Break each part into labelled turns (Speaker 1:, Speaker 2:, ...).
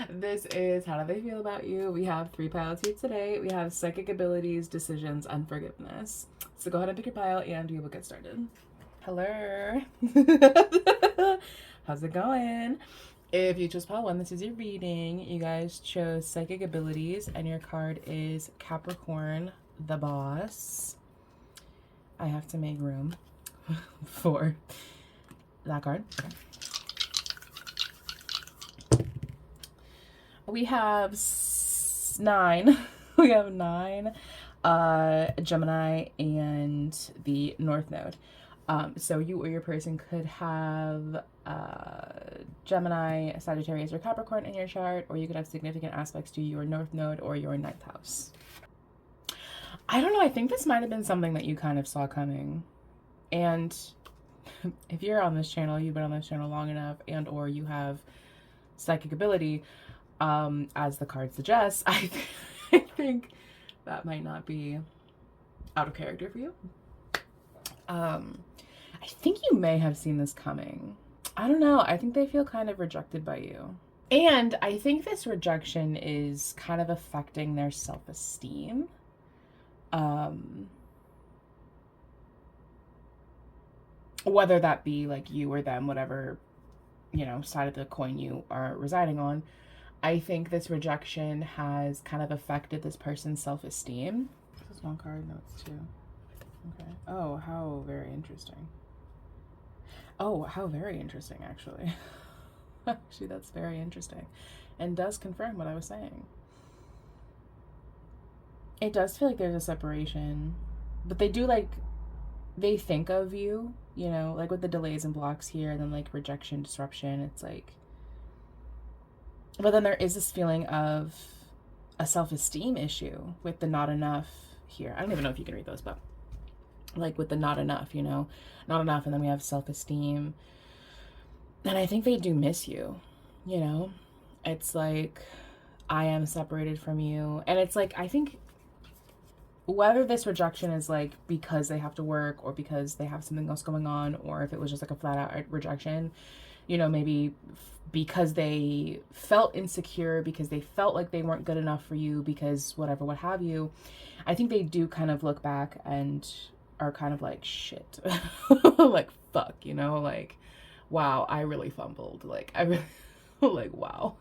Speaker 1: This is How Do They Feel About You? We have 3 piles here today. We have psychic abilities, decisions, and forgiveness. So go ahead and pick your pile and we will get started. Hello. How's it going? If you chose pile 1, this is your reading. You guys chose psychic abilities and your card is Capricorn, the boss. I have to make room for that card. We have 9. We have 9 Gemini and the North Node. So you or your person could have Gemini, Sagittarius, or Capricorn in your chart, or you could have significant aspects to your North Node or your 9th house. I don't know. I think this might have been something that you kind of saw coming. And if you're on this channel, you've been on this channel long enough, and or you have psychic ability, as the card suggests, I think that might not be out of character for you. I think you may have seen this coming. I don't know. I think they feel kind of rejected by you. And I think this rejection is kind of affecting their self-esteem. Whether that be like you or them, whatever, you know, side of the coin you are residing on. I think this rejection has kind of affected this person's self-esteem. This is 1 card, no, it's 2. Okay. Oh, how very interesting. Oh, how very interesting, actually. Actually, that's very interesting. And does confirm what I was saying. It does feel like there's a separation. But they do, like, they think of you, you know, like with the delays and blocks here, and then, like, rejection, disruption. It's like... But then there is this feeling of a self-esteem issue with the not enough here. I don't even know if you can read those, but like with the not enough, you know, not enough. And then we have self-esteem. And I think they do miss you, you know, it's like, I am separated from you. And it's like, I think whether this rejection is like because they have to work or because they have something else going on, or if it was just like a flat out rejection, you know, maybe because they felt insecure, because they felt like they weren't good enough for you, because whatever, what have you, I think they do kind of look back and are kind of like, shit, like, fuck, you know, like, wow, I really fumbled. Like, I really, like, wow.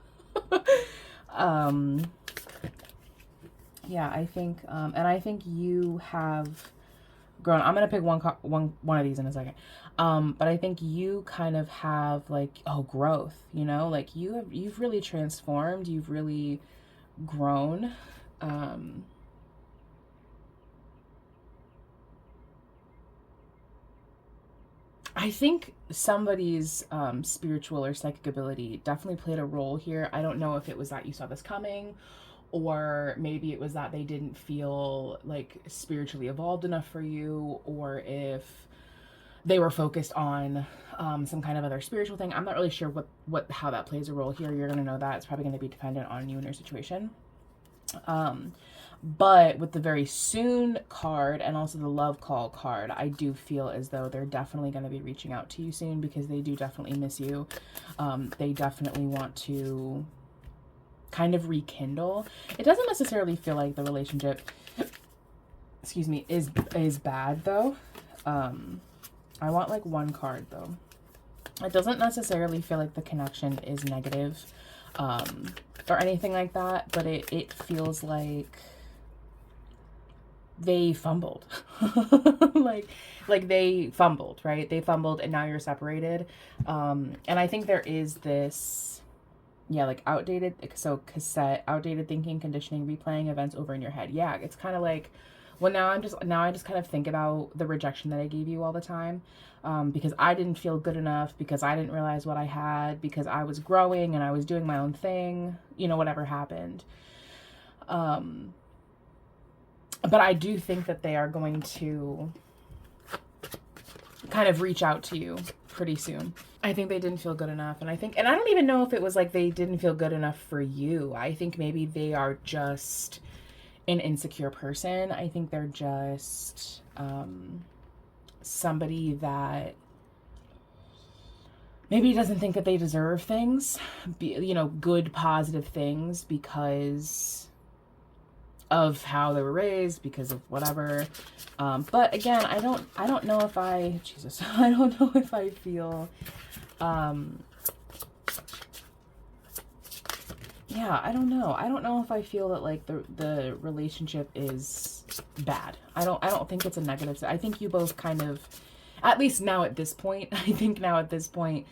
Speaker 1: Yeah, I think, and I think you have grown. I'm gonna pick one of these in a second. But I think you kind of have like, oh, growth, you know, like you've really transformed, you've really grown. I think somebody's spiritual or psychic ability definitely played a role here. I don't know if it was that you saw this coming, or maybe it was that they didn't feel like spiritually evolved enough for you, or if they were focused on some kind of other spiritual thing. I'm not really sure how that plays a role here. You're gonna know that. It's probably gonna be dependent on you and your situation. But with the very soon card and also the love call card, I do feel as though they're definitely going to be reaching out to you soon, because they do definitely miss you. They definitely want to kind of rekindle. It doesn't necessarily feel like the relationship, excuse me, is bad though. I want like 1 card though. It doesn't necessarily feel like the connection is negative or anything like that, but it feels like they fumbled. like they fumbled, right? They fumbled and now you're separated. And I think there is this, yeah, like outdated thinking, conditioning, replaying events over in your head. Yeah, it's kind of like, well, now I just kind of think about the rejection that I gave you all the time, because I didn't feel good enough, because I didn't realize what I had, because I was growing and I was doing my own thing, you know, whatever happened. But I do think that they are going to kind of reach out to you pretty soon. I think they didn't feel good enough. And I don't even know if it was like they didn't feel good enough for you. I think maybe they are just an insecure person. I think they're just somebody that maybe he doesn't think that they deserve things, you know, good, positive things, because of how they were raised, because of whatever. But again, I don't know if I, Jesus, I don't know if I feel, yeah, I don't know. I don't know if I feel that like the relationship is bad. I don't think it's a negative. I think you both kind of, at least now at this point, I think now at this point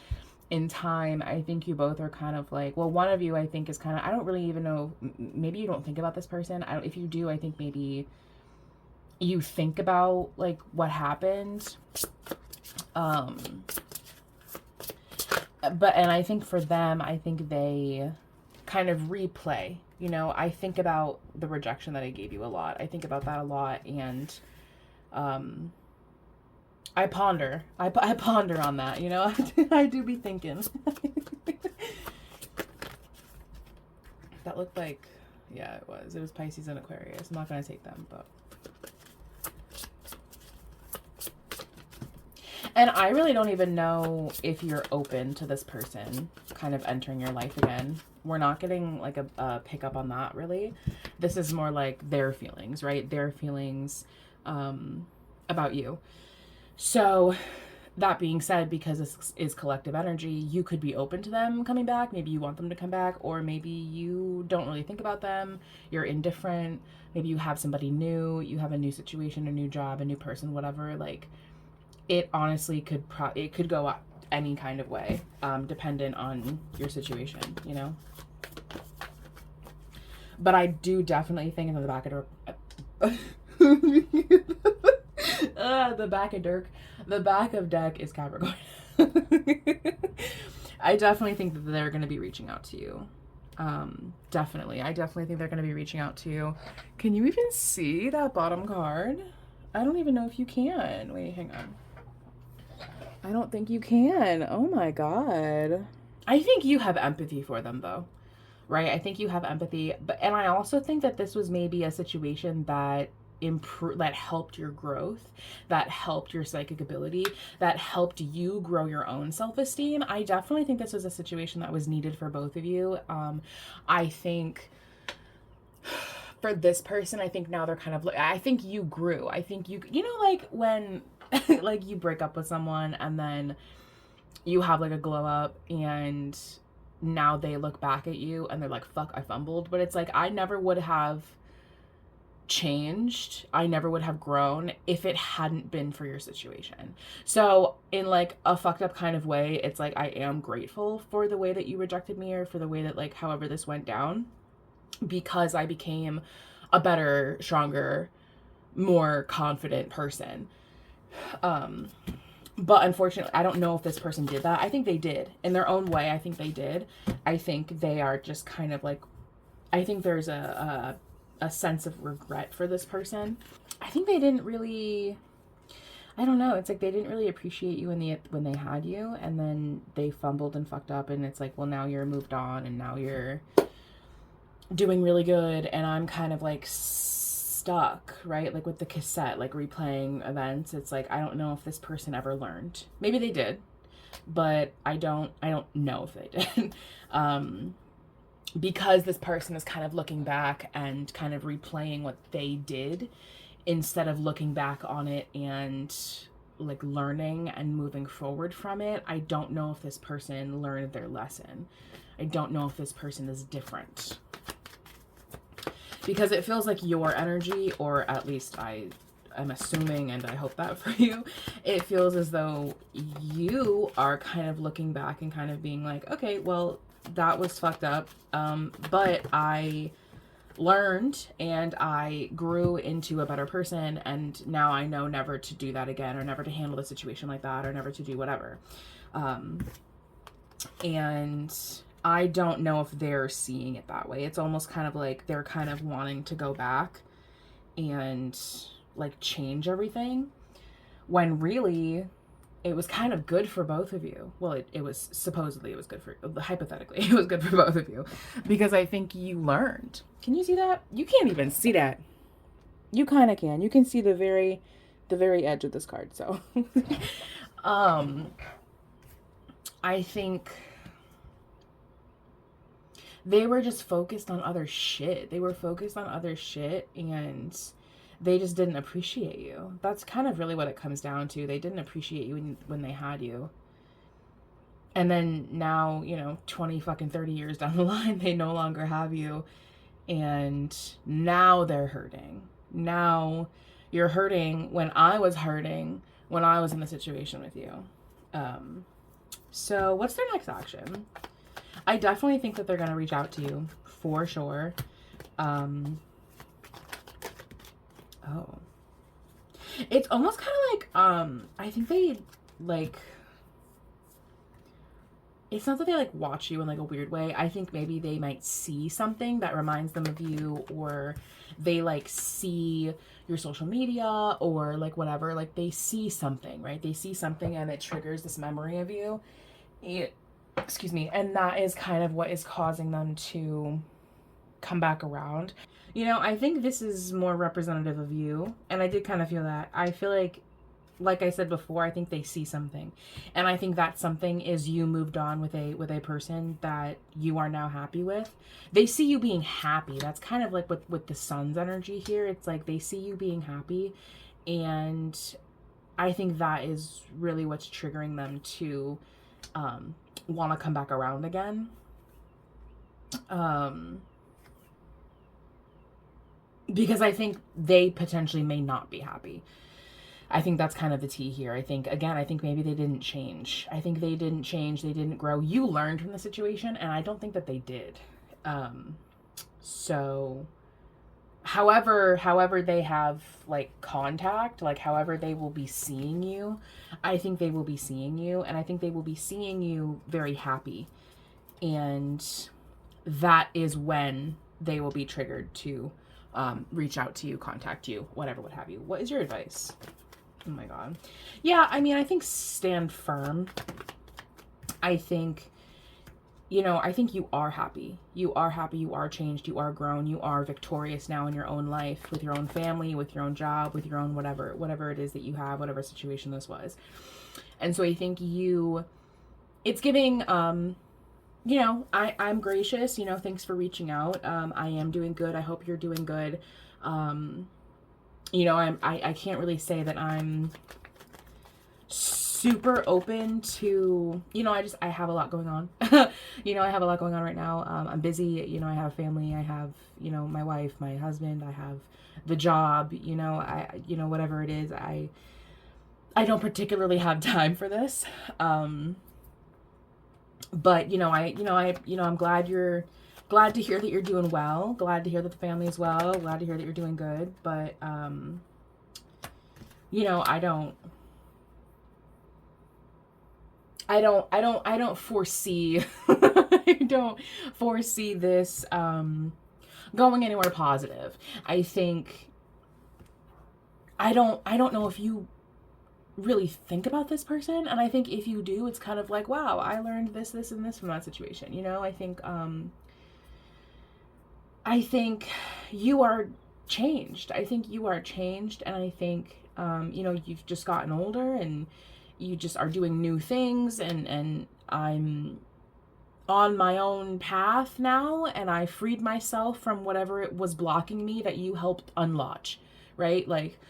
Speaker 1: in time, I think you both are kind of like, well, one of you I think is kind of, I don't really even know, maybe you don't think about this person. If you do, I think maybe you think about like what happened. But, and I think for them, I think they kind of replay, you know, I think about the rejection that I gave you a lot. I think about that a lot. And, I ponder on that, you know. I do be thinking. That looked like, yeah, it was Pisces and Aquarius. I'm not going to take them, but. And I really don't even know if you're open to this person kind of entering your life again. We're not getting like a pickup on that, really. This is more like their feelings, right? Their feelings about you. So that being said, because this is collective energy, you could be open to them coming back. Maybe you want them to come back, or maybe you don't really think about them. You're indifferent. Maybe you have somebody new. You have a new situation, a new job, a new person, whatever. Like, it honestly could it could go any kind of way, dependent on your situation, you know. But I do definitely think in the back of the back of deck is Capricorn. I definitely think that they're going to be reaching out to you. Definitely. I definitely think they're going to be reaching out to you. Can you even see that bottom card? I don't even know if you can. Wait, hang on. I don't think you can. Oh my God. I think you have empathy for them though, right? I think you have empathy, and I also think that this was maybe a situation that that helped your growth, that helped your psychic ability, that helped you grow your own self-esteem. I definitely think this was a situation that was needed for both of you. I think for this person, I think now they're kind of, I think you grew. I think you know, like when like you break up with someone and then you have like a glow up and now they look back at you and they're like, fuck, I fumbled. But it's like, I never would have changed. I never would have grown if it hadn't been for your situation. So in like a fucked up kind of way, it's like, I am grateful for the way that you rejected me, or for the way that like, however this went down, because I became a better, stronger, more confident person. But unfortunately, I don't know if this person did that. I think they did. In their own way, I think they did. I think they are just kind of like, I think there's a sense of regret for this person. I think they didn't really, I don't know. It's like they didn't really appreciate you when they had you, and then they fumbled and fucked up, and it's like, well, now you're moved on, and now you're doing really good, and I'm kind of like stuck, right? Like with the cassette, like replaying events. It's like, I don't know if this person ever learned. Maybe they did, but I don't know if they did. Because this person is kind of looking back and kind of replaying what they did, instead of looking back on it and like learning and moving forward from it. I don't know if this person learned their lesson. I don't know if this person is different. Because it feels like your energy, or at least I'm assuming, and I hope that for you, it feels as though you are kind of looking back and kind of being like, okay, well, that was fucked up, but I learned and I grew into a better person, and now I know never to do that again, or never to handle the situation like that, or never to do whatever. And I don't know if they're seeing it that way. It's almost kind of like they're kind of wanting to go back and like change everything, when really it was kind of good for both of you. Well, it was supposedly, it was good for, hypothetically, it was good for both of you, because I think you learned. Can you see that? You can't even see that. You kind of can. You can see the very I think they were just focused on other shit. They were focused on other shit, and they just didn't appreciate you. That's kind of really what it comes down to. They didn't appreciate you when they had you. And then now, 20 fucking 30 years down the line, they no longer have you. And now they're hurting. Now you're hurting when I was hurting when I was in the situation with you. So what's their next action? I definitely think that they're going to reach out to you for sure. Oh. It's almost kind of like, I think they like, it's not that they like watch you in like a weird way. I think maybe they might see something that reminds them of you, or they like see your social media or like whatever. Like they see something, right? They see something and it triggers this memory of you. Excuse me. And that is kind of what is causing them to come back around. I think this is more representative of you. And I did kind of feel that. I feel like I said before, I think they see something, and I think that something is you moved on with a person that you are now happy with. They see you being happy. That's kind of like with the sun's energy here. It's like they see you being happy, and I think that is really what's triggering them to want to come back around again. Because I think they potentially may not be happy. I think that's kind of the tea here. I think maybe they didn't change. I think they didn't change. They didn't grow. You learned from the situation, and I don't think that they did. So however they have like contact, like however they will be seeing you, I think they will be seeing you, and I think they will be seeing you very happy. And that is when they will be triggered to reach out to you, contact you, whatever, what have you. What is your advice? Oh my God. Yeah, I mean, I think stand firm. I think, I think you are happy. You are happy. You are changed. You are grown. You are victorious now in your own life, with your own family, with your own job, with your own whatever it is that you have, whatever situation this was. And so I think it's giving, I'm gracious, thanks for reaching out. I am doing good. I hope you're doing good. I can't really say that I'm super open to, I have a lot going on. I have a lot going on right now. I'm busy. I have family. I have, my wife, my husband. I have the job. Whatever it is, I don't particularly have time for this. But I'm glad to hear that you're doing well. Glad to hear that the family's well. Glad to hear that you're doing good. But, I don't foresee, I don't foresee this, going anywhere positive. I think, I don't know if you really think about this person. And I think if you do, it's kind of like, wow, I learned this, and this from that situation. I think you are changed. I think you are changed. And I think, you've just gotten older and you just are doing new things, and I'm on my own path now, and I freed myself from whatever it was blocking me that you helped unlatch, right? Like,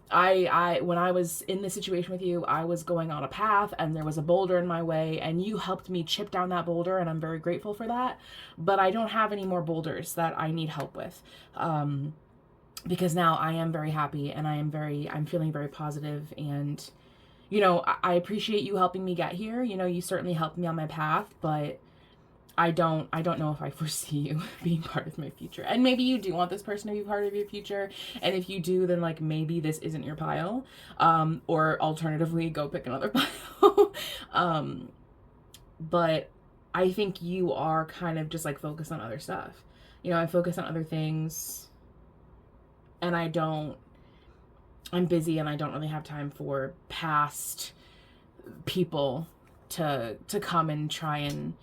Speaker 1: I when I was in this situation with you, I was going on a path and there was a boulder in my way, and you helped me chip down that boulder, and I'm very grateful for that. But I don't have any more boulders that I need help with. Because now I am very happy, and I'm feeling very positive, and I appreciate you helping me get here. You certainly helped me on my path, but I don't know if I foresee you being part of my future. And maybe you do want this person to be part of your future. And if you do, then like maybe this isn't your pile. Or alternatively, go pick another pile. But I think you are kind of just like focused on other stuff. I focus on other things, and I'm busy, and I don't really have time for past people to come and try and,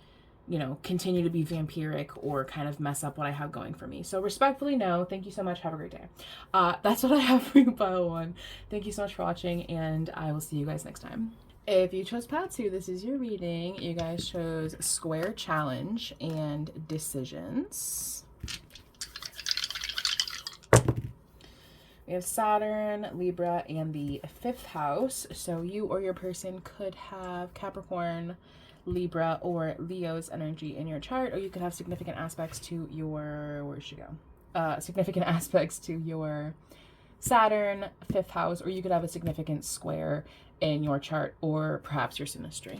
Speaker 1: continue to be vampiric or kind of mess up what I have going for me. So respectfully, no. Thank you so much. Have a great day. That's what I have for you, pile one. Thank you so much for watching, and I will see you guys next time. If you chose Patsu, this is your reading. You guys chose Square Challenge and Decisions. We have Saturn, Libra, and the 5th house. So you or your person could have Capricorn, Libra, or Leo's energy in your chart, or you could have significant aspects to your, where'd she go? Significant aspects to your Saturn, 5th house, or you could have a significant square in your chart, or perhaps your synastry.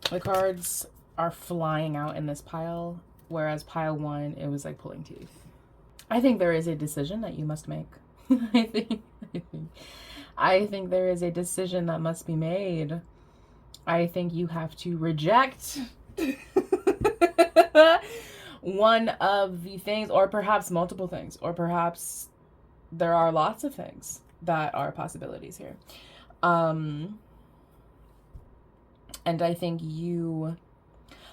Speaker 1: The cards are flying out in this pile, whereas pile 1, it was like pulling teeth. I think there is a decision that you must make. I think there is a decision that must be made. I think you have to reject one of the things, or perhaps multiple things, or perhaps there are lots of things that are possibilities here. And I think you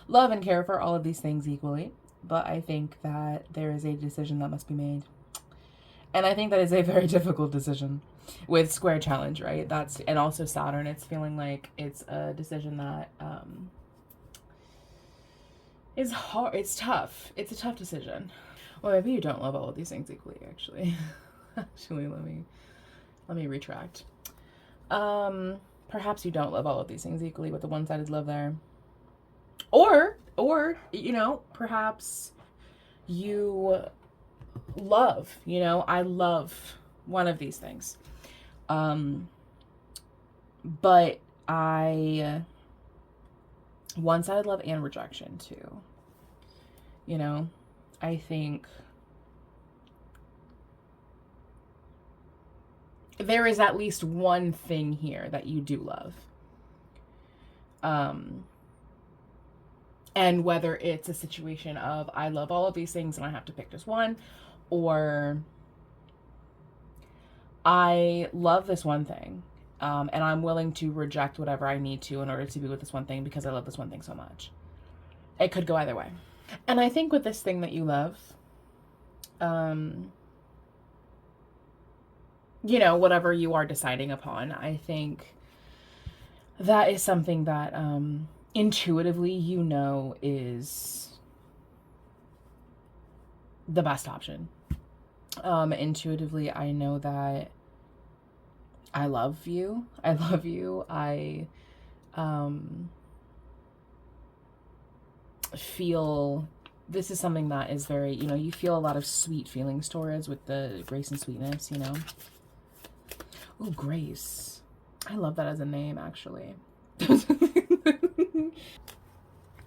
Speaker 1: love and care for all of these things equally, but I think that there is a decision that must be made. And I think that is a very difficult decision with Square Challenge, right? And also Saturn, it's feeling like it's a decision that is hard. It's tough. It's a tough decision. Well, maybe you don't love all of these things equally, actually. Actually, let me retract. Perhaps you don't love all of these things equally with the one-sided love there. Or, you know, perhaps you love, you know, I love one of these things. But one-sided love and rejection too. You know, I think there is at least one thing here that you do love. And whether it's a situation of I love all of these things and I have to pick just one, or I love this one thing, and I'm willing to reject whatever I need to in order to be with this one thing because I love this one thing so much. It could go either way. And I think with this thing that you love, you know, whatever you are deciding upon, I think that is something that intuitively you know is the best option. Intuitively, I know that I love you. I love you. I feel this is something that is very, you know, you feel a lot of sweet feelings towards with the grace and sweetness, you know. Oh, Grace. I love that as a name, actually.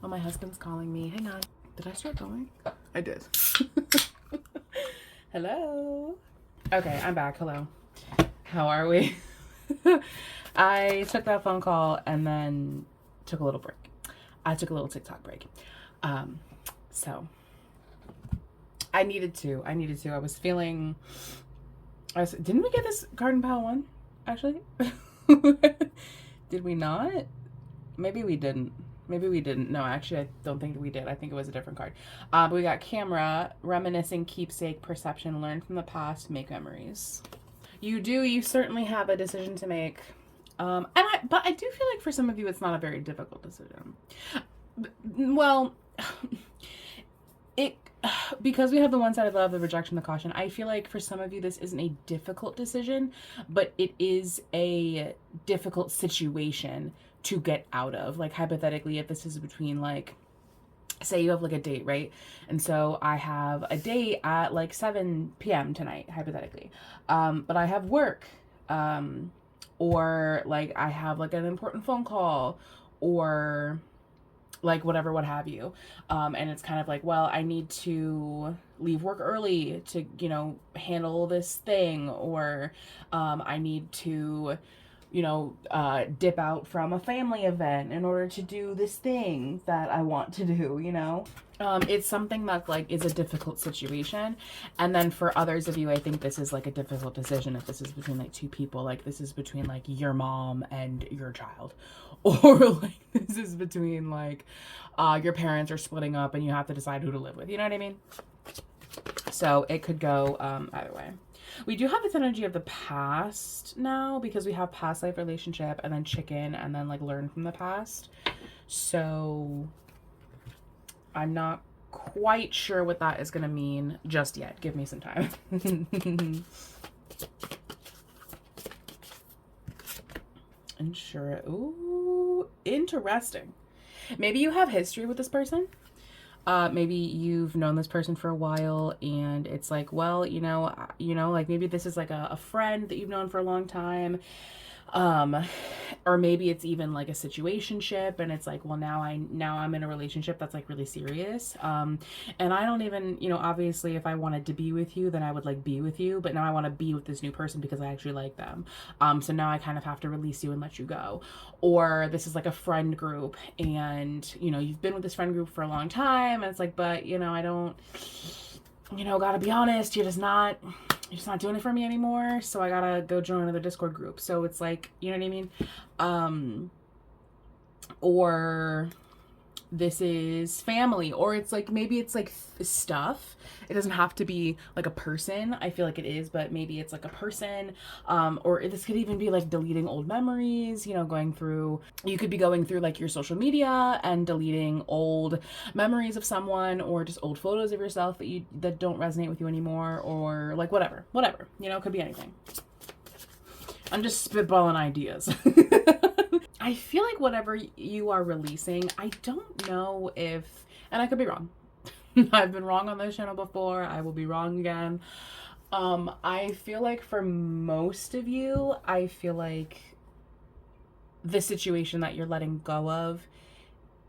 Speaker 1: Oh, my husband's calling me. Hang on. Did I start going? I did. Hello. Okay, I'm back. Hello. How are we? I took that phone call and then took a little break. I took a little TikTok break. So I needed to. I was feeling... didn't we get this card in pile 1, actually? Did we not? Maybe we didn't. No, actually, I don't think we did. I think it was a different card. But we got camera, reminiscing, keepsake, perception, learn from the past, make memories. You certainly have a decision to make. But I do feel like for some of you, it's not a very difficult decision. Well, because we have the one-sided love, the rejection, the caution, I feel like for some of you, this isn't a difficult decision, but it is a difficult situation to get out of. Like, hypothetically, if this is between, like, say you have like a date, right? And so I have a date at like 7 p.m. tonight, hypothetically. But I have work, or like I have like an important phone call, or like whatever, what have you. And it's kind of like, well, I need to leave work early to, you know, handle this thing, or I need to, you know, dip out from a family event in order to do this thing that I want to do, you know? It's something that like is a difficult situation. And then for others of you, I think this is like a difficult decision. If this is between like two people, like this is between like your mom and your child, or like this is between like your parents are splitting up and you have to decide who to live with, you know what I mean? So it could go either way. We do have this energy of the past now because we have past life relationship and then chicken and then like learn from the past. So I'm not quite sure what that is going to mean just yet. Give me some time. Ensure. Ooh, interesting. Maybe you have history with this person. Maybe you've known this person for a while and it's like, well, like maybe this is like a friend that you've known for a long time. Or maybe it's even like a situationship and it's like, well, now I'm in a relationship that's like really serious. And I don't even, obviously if I wanted to be with you, then I would like be with you, but now I want to be with this new person because I actually like them. So now I kind of have to release you and let you go. Or this is like a friend group and, you've been with this friend group for a long time and it's like, but, I don't, gotta be honest, you're just not doing it for me anymore, so I gotta go join another Discord group. So it's like, you know what I mean? Or this is family, or it's like, maybe it's like stuff. It doesn't have to be like a person. I feel like it is, but maybe it's like a person. Or this could even be like deleting old memories, you could be going through like your social media and deleting old memories of someone, or just old photos of yourself that don't resonate with you anymore, or like whatever, it could be anything. I'm just spitballing ideas. I feel like whatever you are releasing, I don't know if, and I could be wrong. I've been wrong on this channel before. I will be wrong again. I feel like for most of you, I feel like the situation that you're letting go of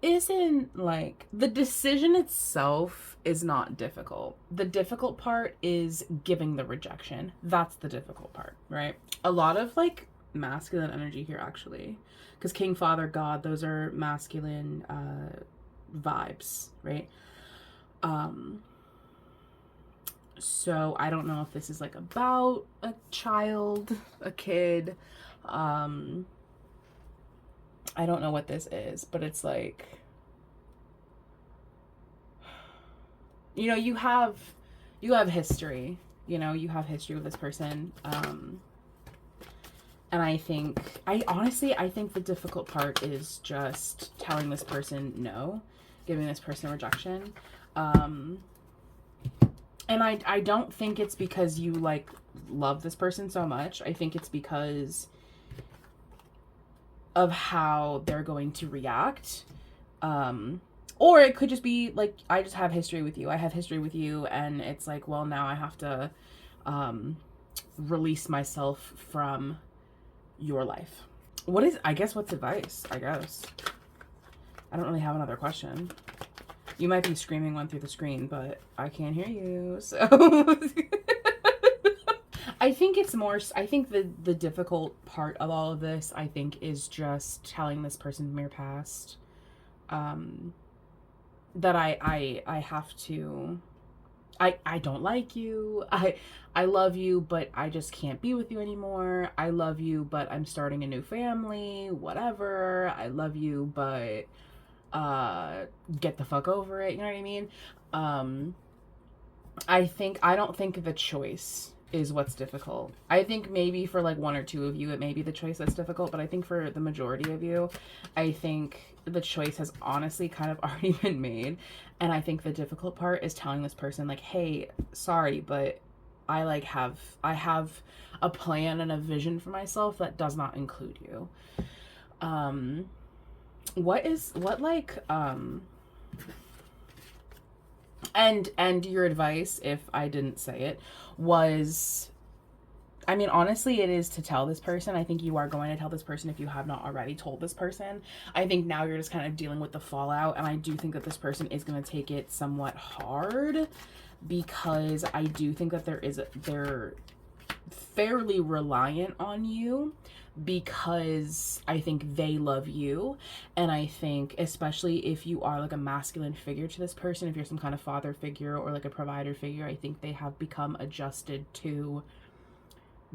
Speaker 1: isn't like, the decision itself is not difficult. The difficult part is giving the rejection. That's the difficult part, right? A lot of like masculine energy here actually, because King, Father, God, those are masculine vibes, right? So I don't know if this is like about a child, a kid. I don't know what this is, but it's like, you have history, you have history with this person. And I think the difficult part is just telling this person no, giving this person a rejection. And I don't think it's because you like love this person so much. I think it's because of how they're going to react. Or it could just be like, I just have history with you. I have history with you. And it's like, well, now I have to release myself from your life. What's advice? I guess. I don't really have another question. You might be screaming one through the screen, but I can't hear you, so. I think the difficult part of all of this, I think, is just telling this person from your past that I have to, I don't like you. I love you, but I just can't be with you anymore. I love you, but I'm starting a new family, whatever. I love you, but get the fuck over it. You know what I mean? I don't think the choice is what's difficult. I think maybe for like one or two of you, it may be the choice that's difficult, but I think for the majority of you, I think the choice has honestly kind of already been made. And I think the difficult part is telling this person like, hey, sorry, but I have a plan and a vision for myself that does not include you. And your advice, if I didn't say it, was, I mean, honestly, it is to tell this person. I think you are going to tell this person if you have not already told this person. I think now you're just kind of dealing with the fallout, and I do think that this person is going to take it somewhat hard, because I do think that they're fairly reliant on you, because I think they love you. And I think especially if you are like a masculine figure to this person, if you're some kind of father figure or like a provider figure, I think they have become adjusted to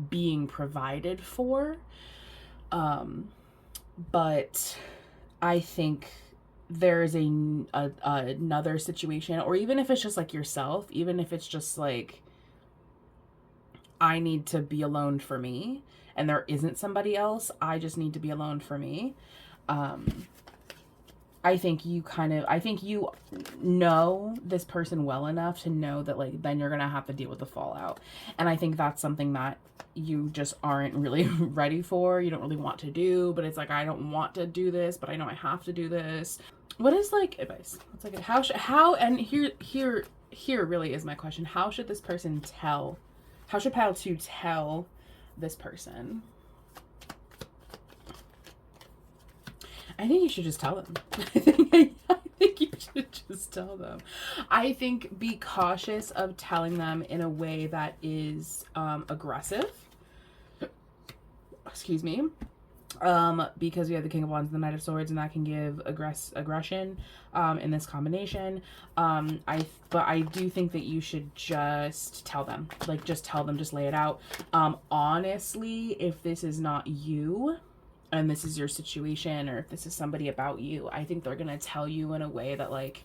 Speaker 1: being provided for. But I think there's another situation, or even if it's just like yourself, even if it's just like, I need to be alone for me, and there isn't somebody else. I just need to be alone for me. I think you know this person well enough to know that, like, then you're gonna have to deal with the fallout. And I think that's something that you just aren't really ready for. You don't really want to do, but it's like, I don't want to do this, but I know I have to do this. What is, like, advice? It's like, and here really is my question. How should this person tell? How should Pile 2 tell this person? I think you should just tell them. I think you should just tell them. I think be cautious of telling them in a way that is aggressive. Excuse me. Because we have the King of Wands and the Knight of Swords, and that can give aggression in this combination. But I do think that you should just tell them. Like, just tell them, just lay it out. Honestly, if this is not you, and this is your situation, or if this is somebody about you, I think they're gonna tell you in a way that, like,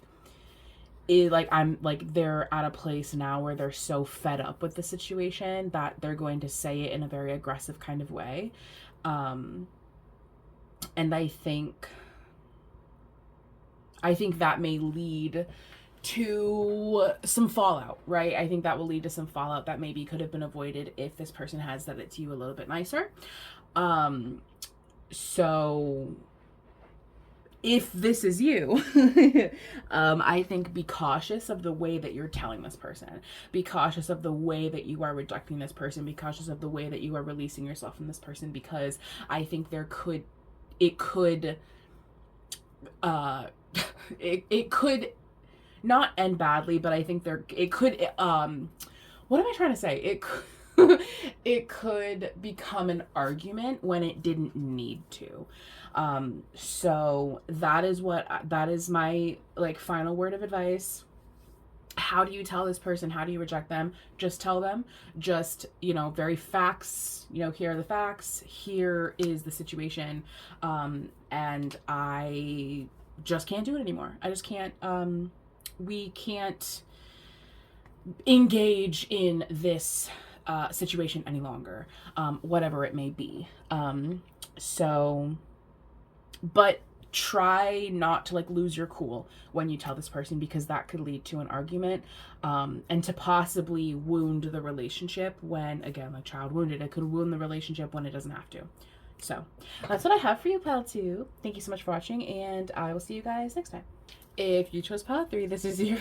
Speaker 1: they're at a place now where they're so fed up with the situation that they're going to say it in a very aggressive kind of way. And I think that may lead to some fallout, right? I think that will lead to some fallout that maybe could have been avoided if this person had said it to you a little bit nicer. So if this is you, I think be cautious of the way that you're telling this person. Be cautious of the way that you are rejecting this person. Be cautious of the way that you are releasing yourself from this person, because I think it could not end badly, but I think it could, what am I trying to say? It could become an argument when it didn't need to. So that is my, like, final word of advice. How do you tell this person? How do you reject them? Just tell them. Just, very facts, here are the facts. Here is the situation. And I just can't do it anymore. I just can't, we can't engage in this situation any longer, whatever it may be. But try not to, like, lose your cool when you tell this person, because that could lead to an argument, and to possibly wound the relationship when, again, like child wounded, it could wound the relationship when it doesn't have to. So that's what I have for you, Pile 2. Thank you so much for watching, and I will see you guys next time. If you chose Pile 3, this is your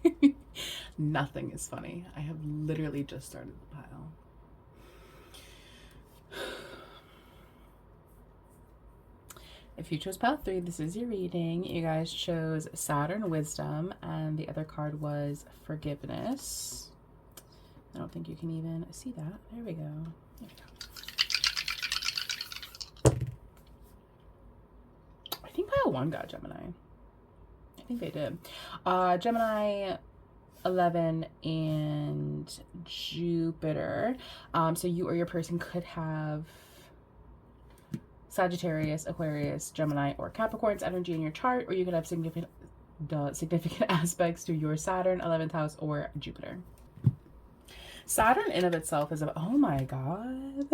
Speaker 1: reading. Nothing is funny. I have literally just started the pile. If you chose Pile 3, this is your reading. You guys chose Saturn, Wisdom, and the other card was Forgiveness. I don't think you can even see that. There we go. There we go. I think Pile 1 got Gemini. I think they did. Gemini, 11, and Jupiter. So you or your person could have Sagittarius, Aquarius, Gemini, or Capricorn's energy in your chart, or you could have significant aspects to your Saturn, 11th house, or Jupiter. Saturn in of itself is oh my god.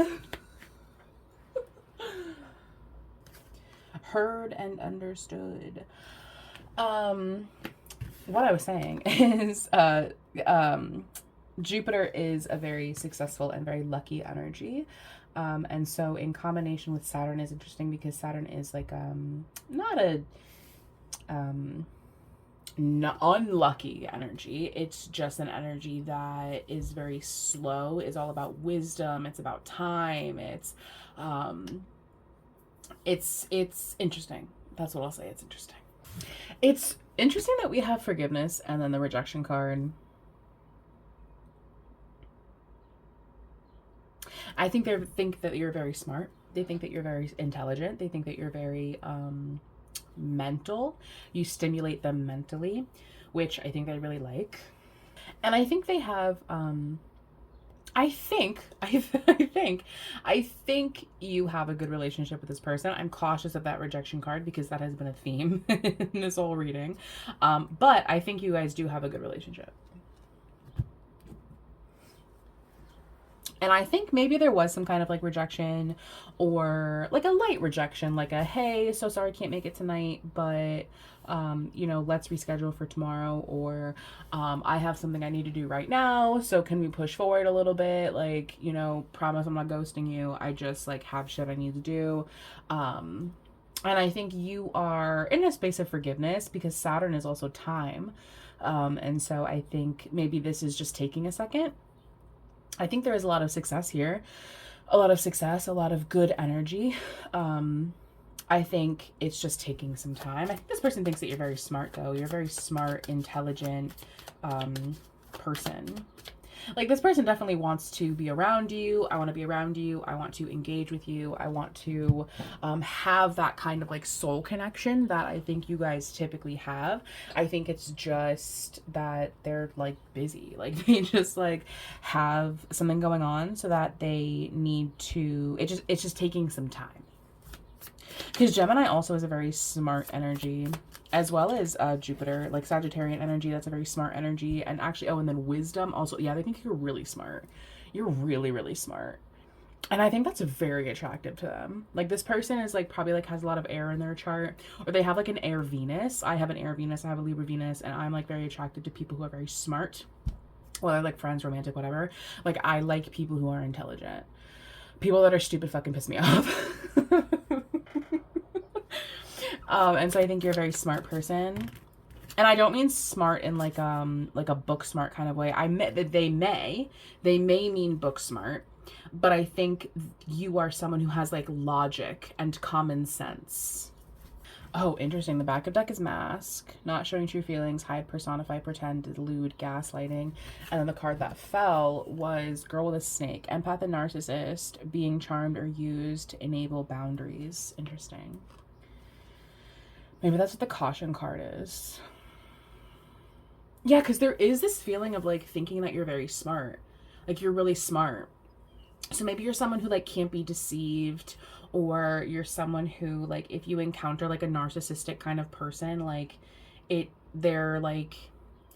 Speaker 1: Heard and understood. What I was saying is Jupiter is a very successful and very lucky energy. And so in combination with Saturn is interesting, because Saturn is like not a unlucky energy. It's just an energy that is very slow, is all about wisdom, it's about time, it's interesting. That's what I'll say. It's interesting. It's interesting that we have Forgiveness and then the Rejection card. I think they think that you're very smart. They think that you're very intelligent. They think that you're very mental. You stimulate them mentally, which I think they really like. And I think they have I think you have a good relationship with this person. I'm cautious of that Rejection card because that has been a theme in this whole reading. But I think you guys do have a good relationship. And I think maybe there was some kind of like rejection, or like a light rejection, like a, hey, so sorry, can't make it tonight, but you know, let's reschedule for tomorrow, or I have something I need to do right now, so can we push forward a little bit? Like, you know, promise I'm not ghosting you. I just like have shit I need to do. And I think you are in a space of forgiveness because Saturn is also time. And so I think maybe this is just taking a second. I think there is a lot of success here, a lot of success, a lot of good energy. I think it's just taking some time. I think this person thinks that you're very smart, though. You're a very smart, intelligent person. Like, this person definitely wants to be around you. I want to be around you. I want to engage with you. I want to have that kind of like soul connection that I think you guys typically have. I think it's just that they're like busy. Like, they just like have something going on, so that they need to, it's just taking some time. Because Gemini also is a very smart energy, as well as Jupiter, like Sagittarian energy. That's a very smart energy. And actually, oh, and then wisdom also. Yeah, they think you're really smart. You're really, really smart. And I think that's very attractive to them. Like, this person is like probably like has a lot of air in their chart, or they have like an air Venus. I have an air Venus. I have a Libra Venus, and I'm like very attracted to people who are very smart. Whether like friends, romantic, whatever. Like, I like people who are intelligent. People that are stupid fucking piss me off. And so I think you're a very smart person. And I don't mean smart in like a book smart kind of way. I meant that they may mean book smart, but I think you are someone who has like logic and common sense. Oh, interesting. The back of deck is mask, not showing true feelings, hide, personify, pretend, delude, gaslighting. And then the card that fell was girl with a snake, empath and narcissist, being charmed or used to enable boundaries. Interesting. Maybe that's what the caution card is. Yeah, because there is this feeling of like thinking that you're very smart. Like, you're really smart. So maybe you're someone who like can't be deceived, or you're someone who like, if you encounter like a narcissistic kind of person, like they're like,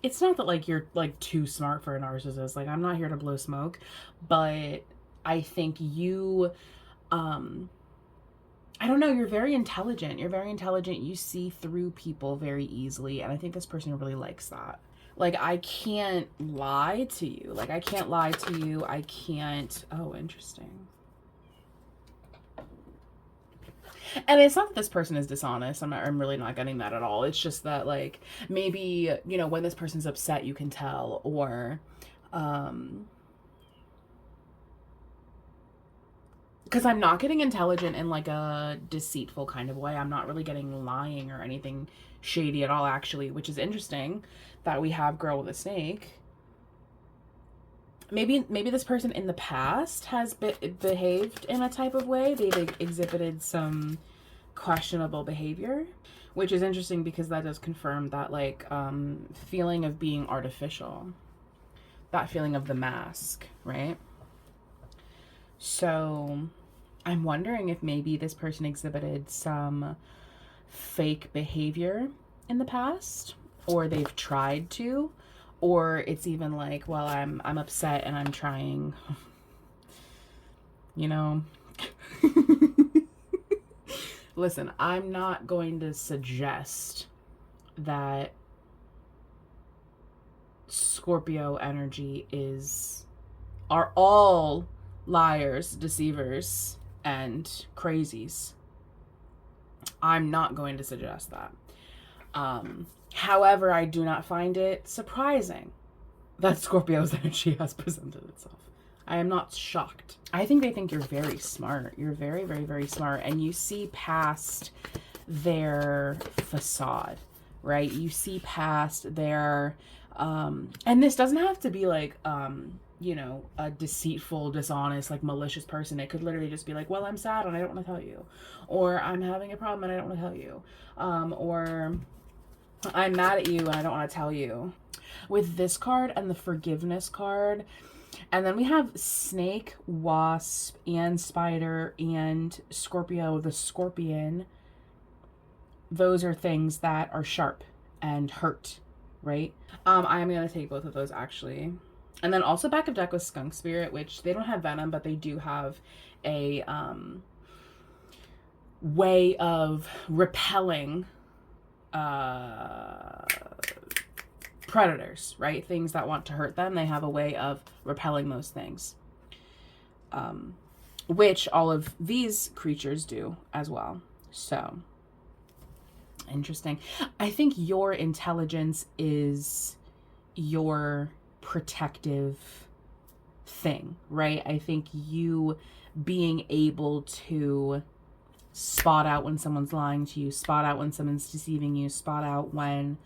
Speaker 1: it's not that like you're like too smart for a narcissist. Like, I'm not here to blow smoke, but I think you, I don't know, you're very intelligent. You're very intelligent. You see through people very easily. And I think this person really likes that. Like, I can't lie to you. Like, I can't lie to you. I can't. Oh, interesting. And it's not that this person is dishonest. I'm really not getting that at all. It's just that, like, maybe, you know, when this person's upset, you can tell, or, because I'm not getting intelligent in like a deceitful kind of way. I'm not really getting lying or anything shady at all, actually, which is interesting that we have girl with a snake. Maybe this person in the past has behaved in a type of way. They've exhibited some questionable behavior, which is interesting because that does confirm that like feeling of being artificial, that feeling of the mask, right? So I'm wondering if maybe this person exhibited some fake behavior in the past, or they've tried to, or it's even like, well, I'm upset and I'm trying, you know. Listen, I'm not going to suggest that Scorpio energy are all liars, deceivers, and crazies. I'm not going to suggest that. However, I do not find it surprising that Scorpio's energy has presented itself. I am not shocked. I think they think you're very smart. You're very, very, very smart. And you see past their facade, right? You see past their, and this doesn't have to be like, you know, a deceitful, dishonest, like malicious person. It could literally just be like, well, I'm sad and I don't want to tell you. Or I'm having a problem and I don't want to tell you. Or I'm mad at you and I don't want to tell you. With this card and the forgiveness card, and then we have snake, wasp, and spider, and Scorpio, the scorpion. Those are things that are sharp and hurt, right? I am going to take both of those, actually. And then also back of deck was Skunk Spirit, which they don't have venom, but they do have a way of repelling predators, right? Things that want to hurt them. They have a way of repelling those things, which all of these creatures do as well. So interesting. I think your intelligence is your protective thing, right? I think you being able to spot out when someone's lying to you, spot out when someone's deceiving you, spot out when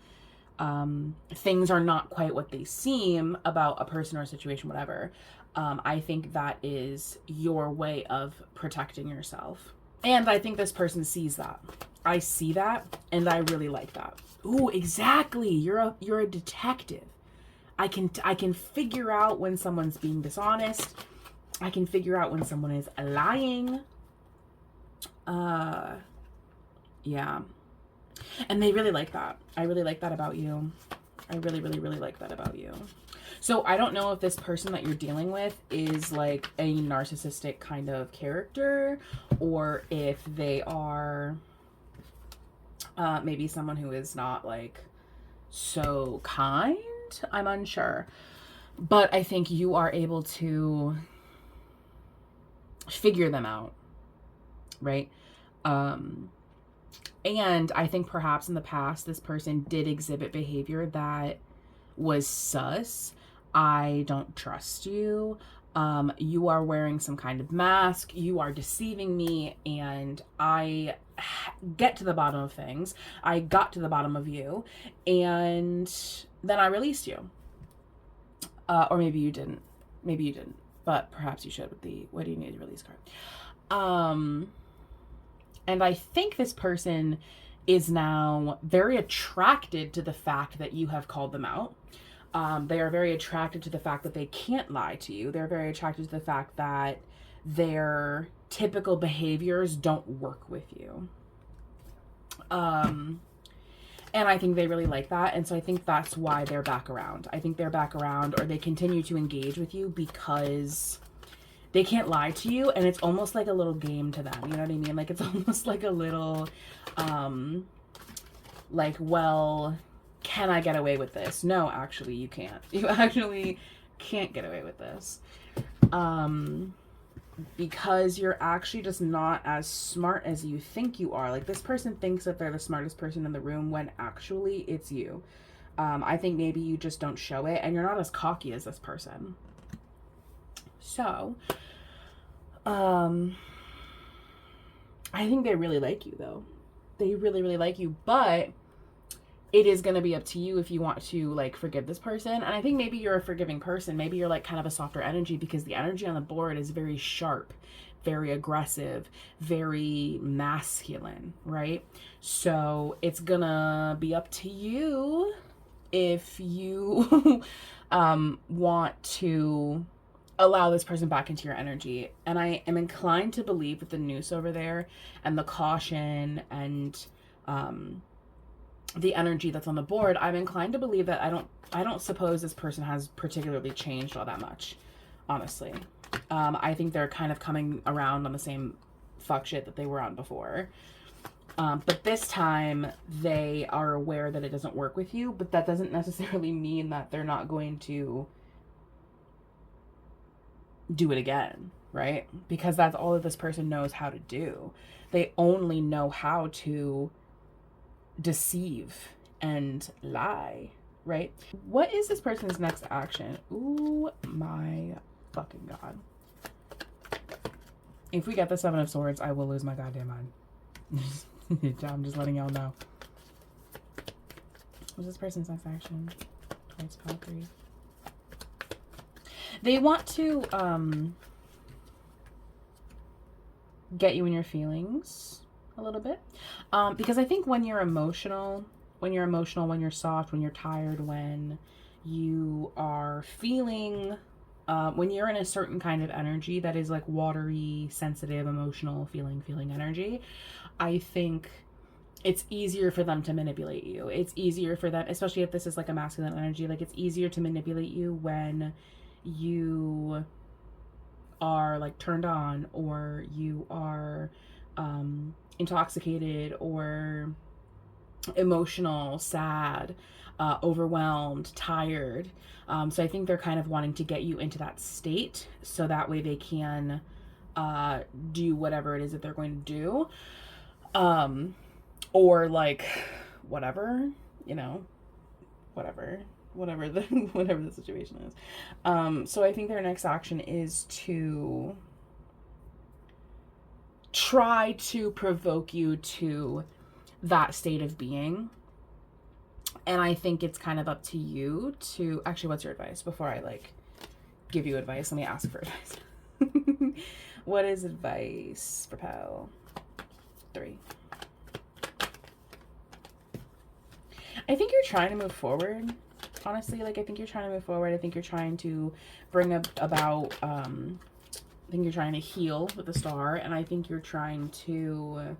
Speaker 1: things are not quite what they seem about a person or a situation, whatever. I think that is your way of protecting yourself. And I think this person sees that. I see that, and I really like that. Ooh, exactly. You're a detective. I can figure out when someone's being dishonest. I can figure out when someone is lying. Yeah. And they really like that. I really like that about you. I really, really, really like that about you. So I don't know if this person that you're dealing with is like a narcissistic kind of character, or if they are maybe someone who is not like so kind. I'm unsure. But I think you are able to figure them out, right? And I think perhaps in the past, this person did exhibit behavior that was sus. I don't trust you. You are wearing some kind of mask. You are deceiving me, and I get to the bottom of things. I got to the bottom of you, and then I released you. Or maybe you didn't. Maybe you didn't. But perhaps you should with the what do you need to release card. And I think this person is now very attracted to the fact that you have called them out. They are very attracted to the fact that they can't lie to you. They're very attracted to the fact that their typical behaviors don't work with you. And I think they really like that. And so I think that's why they're back around. I think they're back around, or they continue to engage with you because they can't lie to you, and it's almost like a little game to them. You know what I mean? Like, it's almost like a little, like, well, can I get away with this? No, actually, you can't. You actually can't get away with this. Because you're actually just not as smart as you think you are. Like, this person thinks that they're the smartest person in the room when actually it's you. I think maybe you just don't show it, and you're not as cocky as this person. So, I think they really like you, though. They really, really like you, but it is going to be up to you if you want to, like, forgive this person. And I think maybe you're a forgiving person. Maybe you're, like, kind of a softer energy, because the energy on the board is very sharp, very aggressive, very masculine, right? So it's going to be up to you if you want to allow this person back into your energy. And I am inclined to believe with the noose over there and the caution and the energy that's on the board, I'm inclined to believe that I don't suppose this person has particularly changed all that much, honestly. I think they're kind of coming around on the same fuck shit that they were on before. But this time they are aware that it doesn't work with you, but that doesn't necessarily mean that they're not going to do it again, right? Because that's all that this person knows how to do. They only know how to deceive and lie, right? What is this person's next action? Ooh my fucking god. If we get the Seven of Swords, I will lose my goddamn mind. I'm just letting y'all know. What's this person's next action? Towards Valkyrie. They want to get you in your feelings a little bit. Because I think when you're emotional, when you're soft, when you're tired, when you are feeling, when you're in a certain kind of energy that is like watery, sensitive, emotional, feeling energy, I think it's easier for them to manipulate you. It's easier for them, especially if this is like a masculine energy, like it's easier to manipulate you when you are like turned on, or you are intoxicated, or emotional, sad, overwhelmed, tired. So I think they're kind of wanting to get you into that state so that way they can do whatever it is that they're going to do. Or like whatever, you know, whatever the whatever the situation is. So I think their next action is to try to provoke you to that state of being. And I think it's kind of up to you to actually, what's your advice before I like give you advice? Let me ask for advice. What is advice for Pal? 3. I think you're trying to move forward. Honestly, like I think you're trying to move forward. I think you're trying to bring about I think you're trying to heal with the star, and I think you're trying to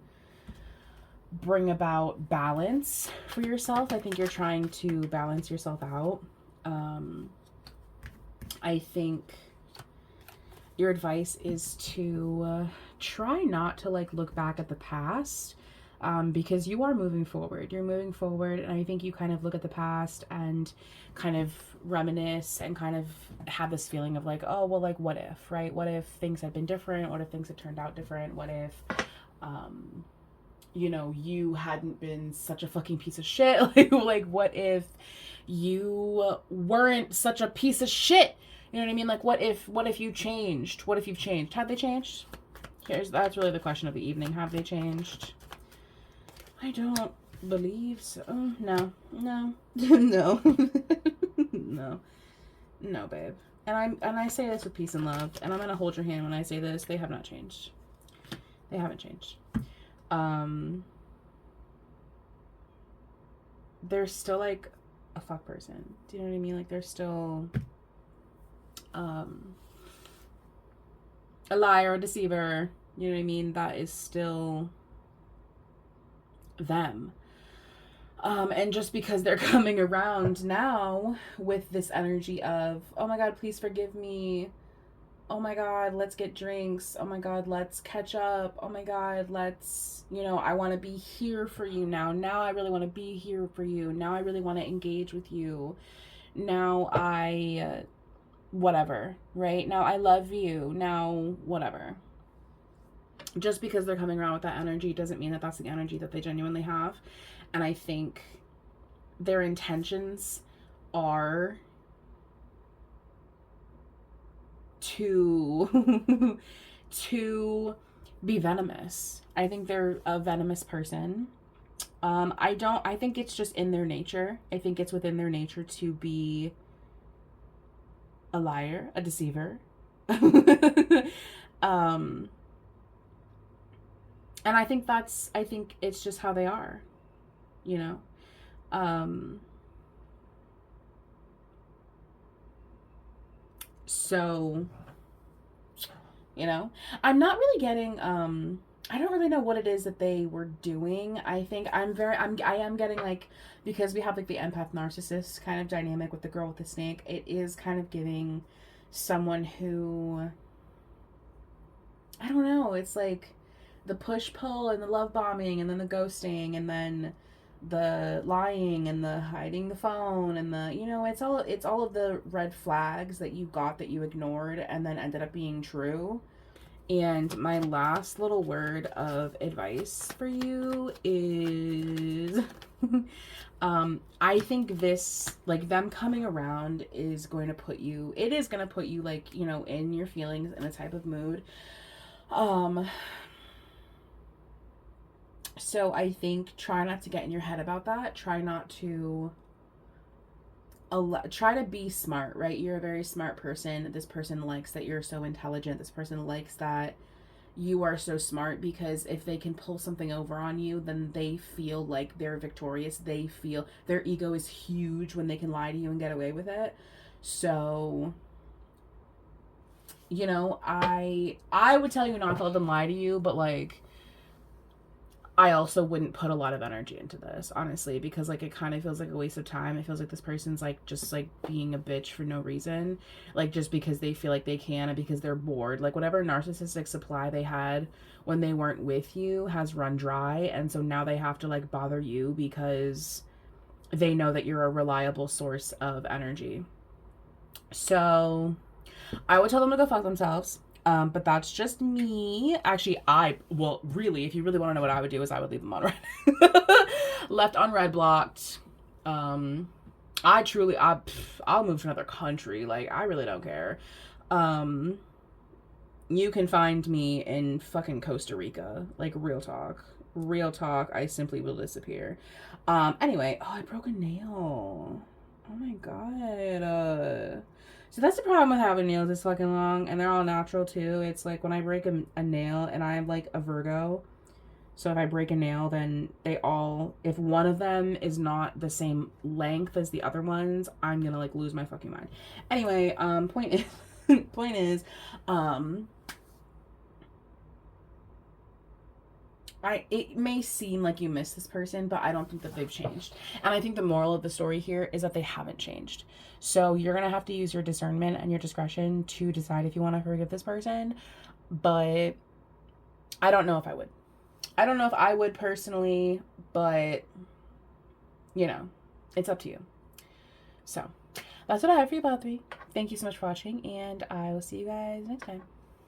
Speaker 1: bring about balance for yourself. I think you're trying to balance yourself out. I think your advice is to try not to like look back at the past, because you are moving forward. You're moving forward, and I think you kind of look at the past and kind of reminisce and kind of have this feeling of like, oh, well, like, what if, right? What if things had been different? What if things had turned out different? What if, you know, you hadn't been such a fucking piece of shit? Like, what if you weren't such a piece of shit? You know what I mean? Like, what if you changed? What if you've changed? Have they changed? That's really the question of the evening. Have they changed? I don't believe so. No. No. No. No, babe. And I say this with peace and love, and I'm gonna hold your hand when I say this. They have not changed. They haven't changed. They're still like a fuck person. Do you know what I mean? Like they're still a liar, a deceiver. You know what I mean? That is still them. And just because they're coming around now with this energy of, oh my God, please forgive me. Oh my God, let's get drinks. Oh my God, let's catch up. Oh my God, let's, you know, I want to be here for you now. Now I really want to be here for you. Now I really want to engage with you. Now whatever, right? Now I love you. Now, whatever. Just because they're coming around with that energy doesn't mean that that's the energy that they genuinely have. And I think their intentions are to be venomous. I think they're a venomous person. I think it's just in their nature. I think it's within their nature to be a liar, a deceiver. And I think it's just how they are, you know? So, you know, I'm not really getting, I don't really know what it is that they were doing. I think I am getting like, because we have like the empath narcissist kind of dynamic with the girl with the snake, it is kind of giving someone who, I don't know, it's like the push pull and the love bombing and then the ghosting and then the lying and the hiding the phone and the, you know, it's all of the red flags that you got that you ignored and then ended up being true. And my last little word of advice for you is I think this, like them coming around is going to put you like, you know, in your feelings in a type of mood. So I think try not to get in your head about that. Try to be smart, right? You're a very smart person. This person likes that you're so intelligent. This person likes that you are so smart, because if they can pull something over on you, then they feel like they're victorious. They feel their ego is huge when they can lie to you and get away with it. So, you know, I would tell you not to let them lie to you, but like, I also wouldn't put a lot of energy into this, honestly, because like it kind of feels like a waste of time. It feels like this person's like just like being a bitch for no reason, like just because they feel like they can and because they're bored. Like whatever narcissistic supply they had when they weren't with you has run dry, and so now they have to like bother you because they know that you're a reliable source of energy. So I would tell them to go fuck themselves. But that's just me. Actually, well, really, if you really want to know what I would do, is I would leave them on red. Left on red, blocked. Um, I'll move to another country. Like, I really don't care. Um, you can find me in fucking Costa Rica. Like, real talk. Real talk. I simply will disappear. Anyway, oh, I broke a nail. Oh my god. So that's the problem with having nails this fucking long, and they're all natural too. It's like when I break a nail, and I'm like a Virgo, so if I break a nail, then if one of them is not the same length as the other ones, I'm gonna like lose my fucking mind. Anyway, point is, point is, it may seem like you miss this person, but I don't think that they've changed. And I think the moral of the story here is that they haven't changed. So you're going to have to use your discernment and your discretion to decide if you want to forgive this person. But I don't know if I would. I don't know if I would personally, but you know, it's up to you. So that's what I have for you, about 3. Thank you so much for watching, and I will see you guys next time.